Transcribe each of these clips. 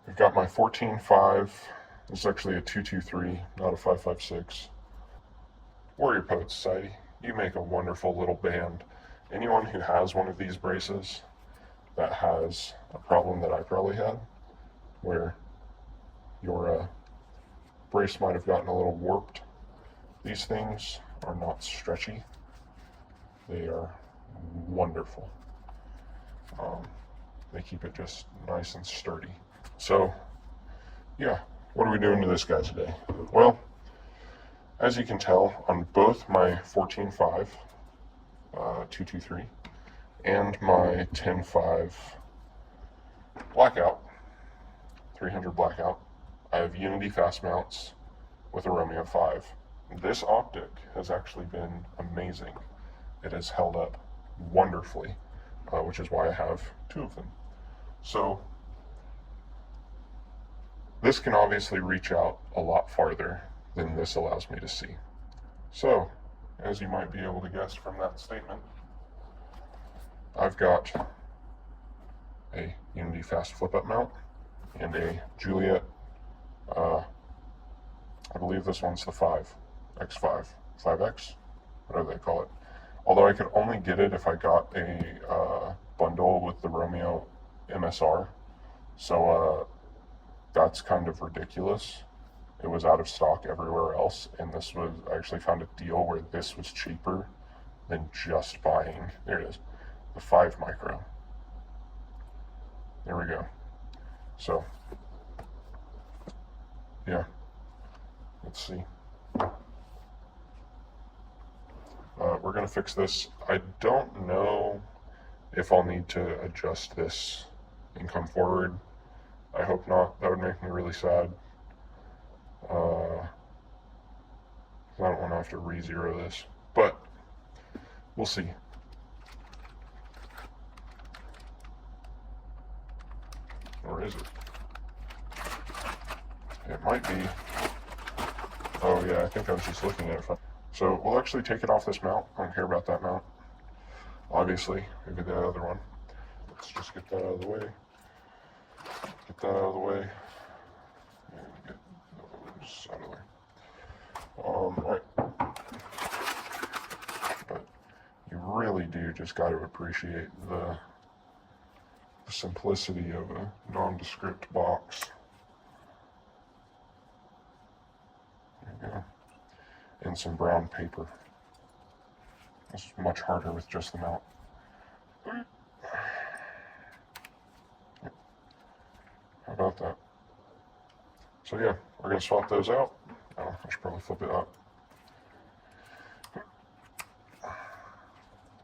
I've got my 14.5. This is actually a 223, not a 5.56. Warrior Poet Society, you make a wonderful little band. Anyone who has one of these braces that has a problem that I probably had, where your brace might have gotten a little warped, these things are not stretchy. They are wonderful. Um, they keep it just nice and sturdy. So, yeah, what are we doing to this guy today? Well, as you can tell, on both my 14.5 223 and my 10.5 blackout, 300 blackout, I have Unity fast mounts with a Romeo 5. This optic has actually been amazing. It has held up wonderfully, which is why I have two of them. So this can obviously reach out a lot farther than this allows me to see. So, as you might be able to guess from that statement, I've got a Unity fast flip-up mount and a Juliet, I believe this one's the 5X5, 5X, whatever they call it. Although I could only get it if I got a bundle with the Romeo MSR, so that's kind of ridiculous. It was out of stock everywhere else, and this was, I actually found a deal where this was cheaper than just buying, there it is, the 5 micro. There we go. So, yeah, let's see. We're going to fix this. I don't know if I'll need to adjust this and come forward. I hope not. That would make me really sad. I don't want to have to re-zero this, but we'll see. Or is it? It might be. Oh yeah, I think I was just looking at it. So we'll actually take it off this mount. I don't care about that mount. Obviously, maybe the other one. Let's just get that out of the way. Get that out of the way. And get those out of the way. Right. But you really do just got to appreciate the simplicity of a nondescript box. There you go. And some brown paper. It's much harder with just the mount. How about that? So yeah, we're going to swap those out. Oh, I should probably flip it up,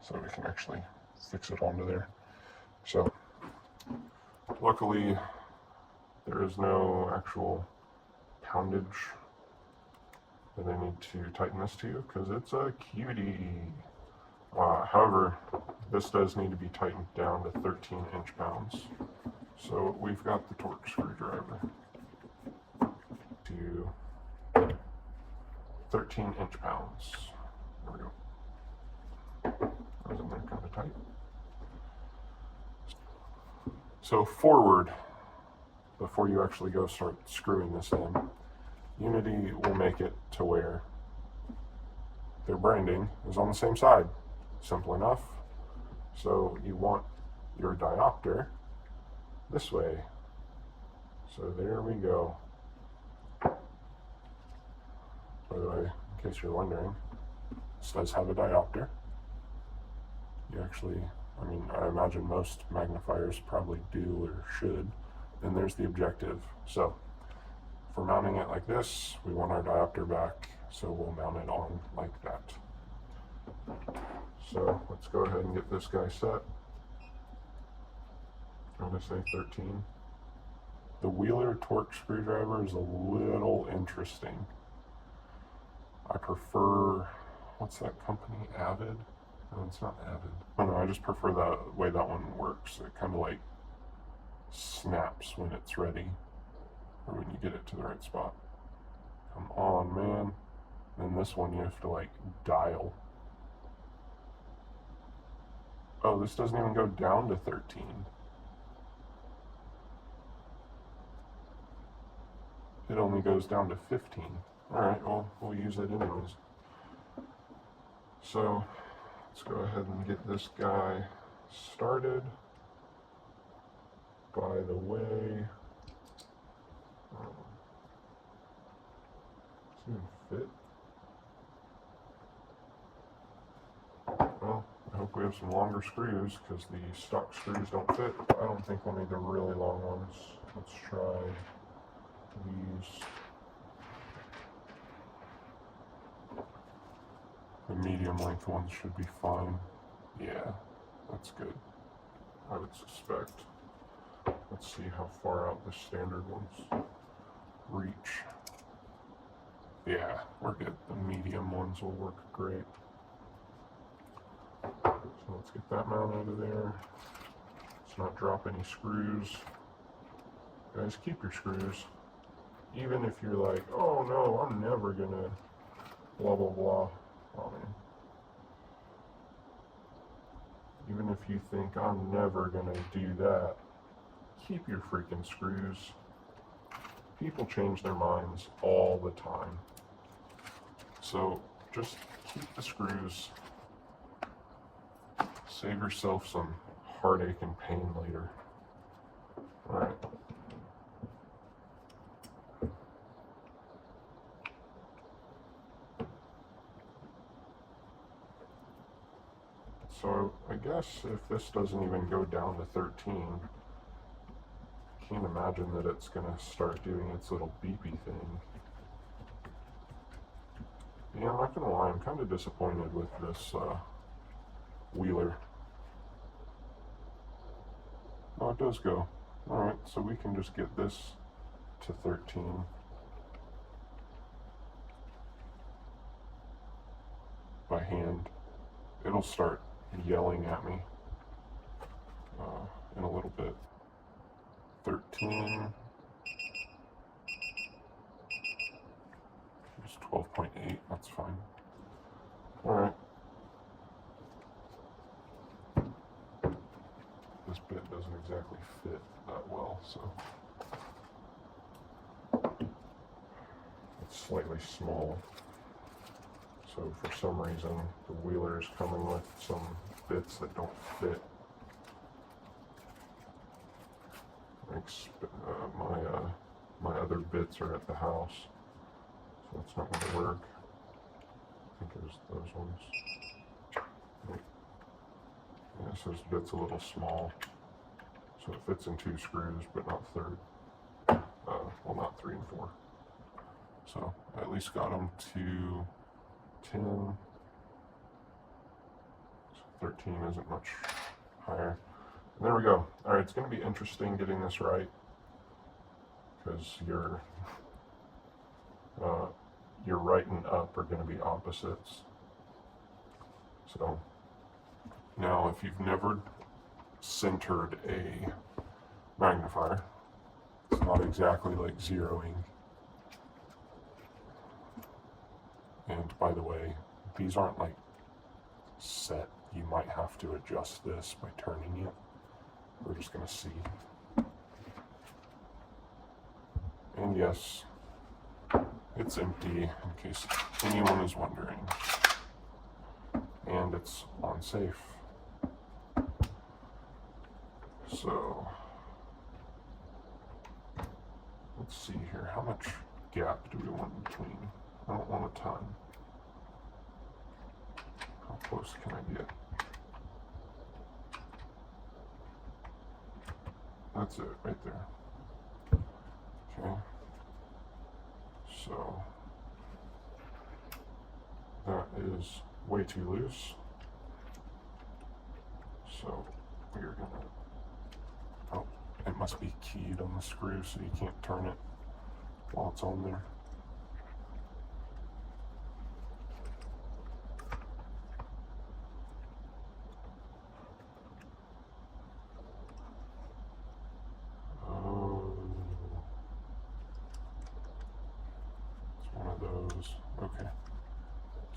so we can actually fix it onto there. So, luckily, there is no actual poundage that I need to tighten this to, because it's a cutie. However, this does need to be tightened down to 13 inch-pounds. So we've got the torque screwdriver to 13 inch-pounds. There we go. That was in there kind of tight. So forward, before you actually go start screwing this in, Unity will make it to where their branding is on the same side. Simple enough. So you want your diopter this way. So there we go. By the way, in case you're wondering, this does have a diopter. You actually, I mean, I imagine most magnifiers probably do or should. Then there's the objective. So for mounting it like this, we want our diopter back, so we'll mount it on like that. So let's go ahead and get this guy set. I'm going to say 13. The Wheeler torque screwdriver is a little interesting. I prefer, what's that company, Avid? No, it's not Avid. I don't know, I just prefer the way that one works. It kind of like snaps when it's ready, or when you get it to the right spot. Come on, man. And this one you have to like dial. Oh, this doesn't even go down to 13. it only goes down to 15. Alright, well, we'll use it anyways. So, let's go ahead and get this guy started. By the way, does it even fit? Well, I hope we have some longer screws, because the stock screws don't fit. I don't think we'll need the really long ones. Let's try these. The medium length ones should be fine. Yeah, that's good, I would suspect. Let's see how far out the standard ones reach. Yeah, we're good. The medium ones will work great. So let's get that mount out of there. Let's not drop any screws. Guys, keep your screws. Even if you're like, oh no, I'm never gonna blah blah blah. Oh man. Even if you think I'm never gonna do that, keep your freaking screws. People change their minds all the time. So just keep the screws. Save yourself some heartache and pain later. Alright. So I guess if this doesn't even go down to 13, I can't imagine that it's going to start doing its little beepy thing. Yeah, I'm not going to lie, I'm kind of disappointed with this wheeler. Oh, it does go. Alright, so we can just get this to 13. By hand. It'll start yelling at me in a little bit. 13. Just 12.8, that's fine. Alright. This bit doesn't exactly fit that well, so it's slightly small. So for some reason, the wheeler is coming with some bits that don't fit. My other bits are at the house, so it's not going to work. I think it was those ones. Yeah, so this bit's a little small, so it fits in 2 screws, but not third. Well, not 3 and 4. So I at least got them to 10. So 13 isn't much higher. And there we go. All right, it's going to be interesting getting this right, because your right and up are going to be opposites. So now, if you've never centered a magnifier, it's not exactly like zeroing. And by the way, these aren't like set. You might have to adjust this by turning it. We're just going to see. And yes, it's empty, in case anyone is wondering. And it's on safe. So, let's see here. How much gap do we want between? I don't want a ton. How close can I get? That's it, right there. Okay. So, that is way too loose. So, we're gonna, oh, it must be keyed on the screw, so you can't turn it while it's on there. Okay,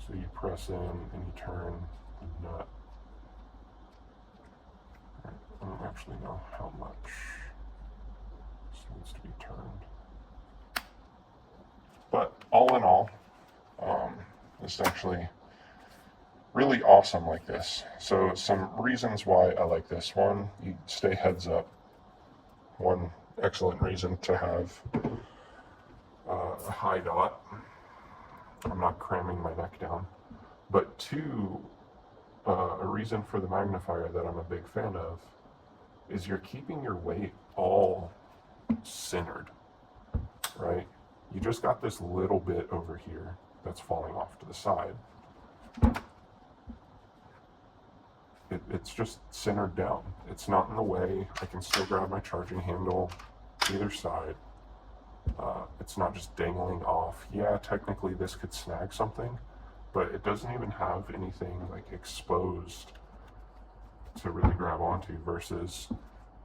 so you press in and you turn the nut. Right. I don't actually know how much this needs to be turned. is actually really awesome like this. So some reasons why I like this one: you stay heads up. One excellent reason to have a high dot. I'm not cramming my neck down. But two, a reason for the magnifier that I'm a big fan of is you're keeping your weight all centered, right? You just got this little bit over here that's falling off to the side. It's just centered down. It's not in the way. I can still grab my charging handle either side. It's not just dangling off. Yeah, technically this could snag something, but it doesn't even have anything like exposed to really grab onto versus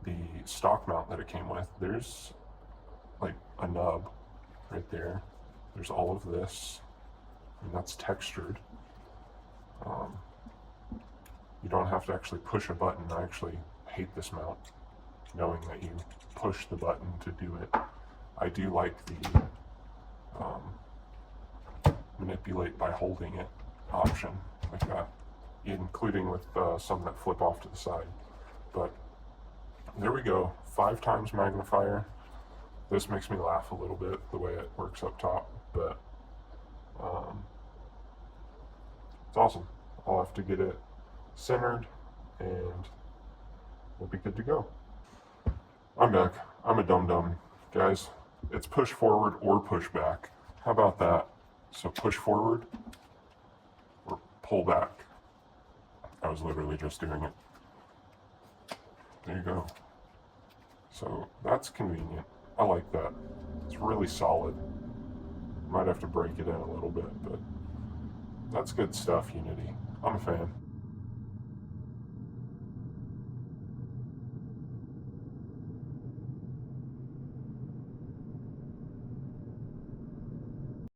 the stock mount that it came with. There's like a nub right there. There's all of this, and that's textured. You don't have to actually push a button. I actually hate this mount, knowing that you push the button to do it. I do like the manipulate by holding it option like that, including with some that flip off to the side. But there we go, 5 times magnifier. This makes me laugh a little bit, the way it works up top, but it's awesome. I'll have to get it centered and we'll be good to go. I'm back. I'm a dum-dum. Guys, it's push forward or push back. How about that? So push forward or pull back. I was literally just doing it. There you go. So that's convenient. I like that. It's really solid. Might have to break it in a little bit, but that's good stuff, Unity. I'm a fan.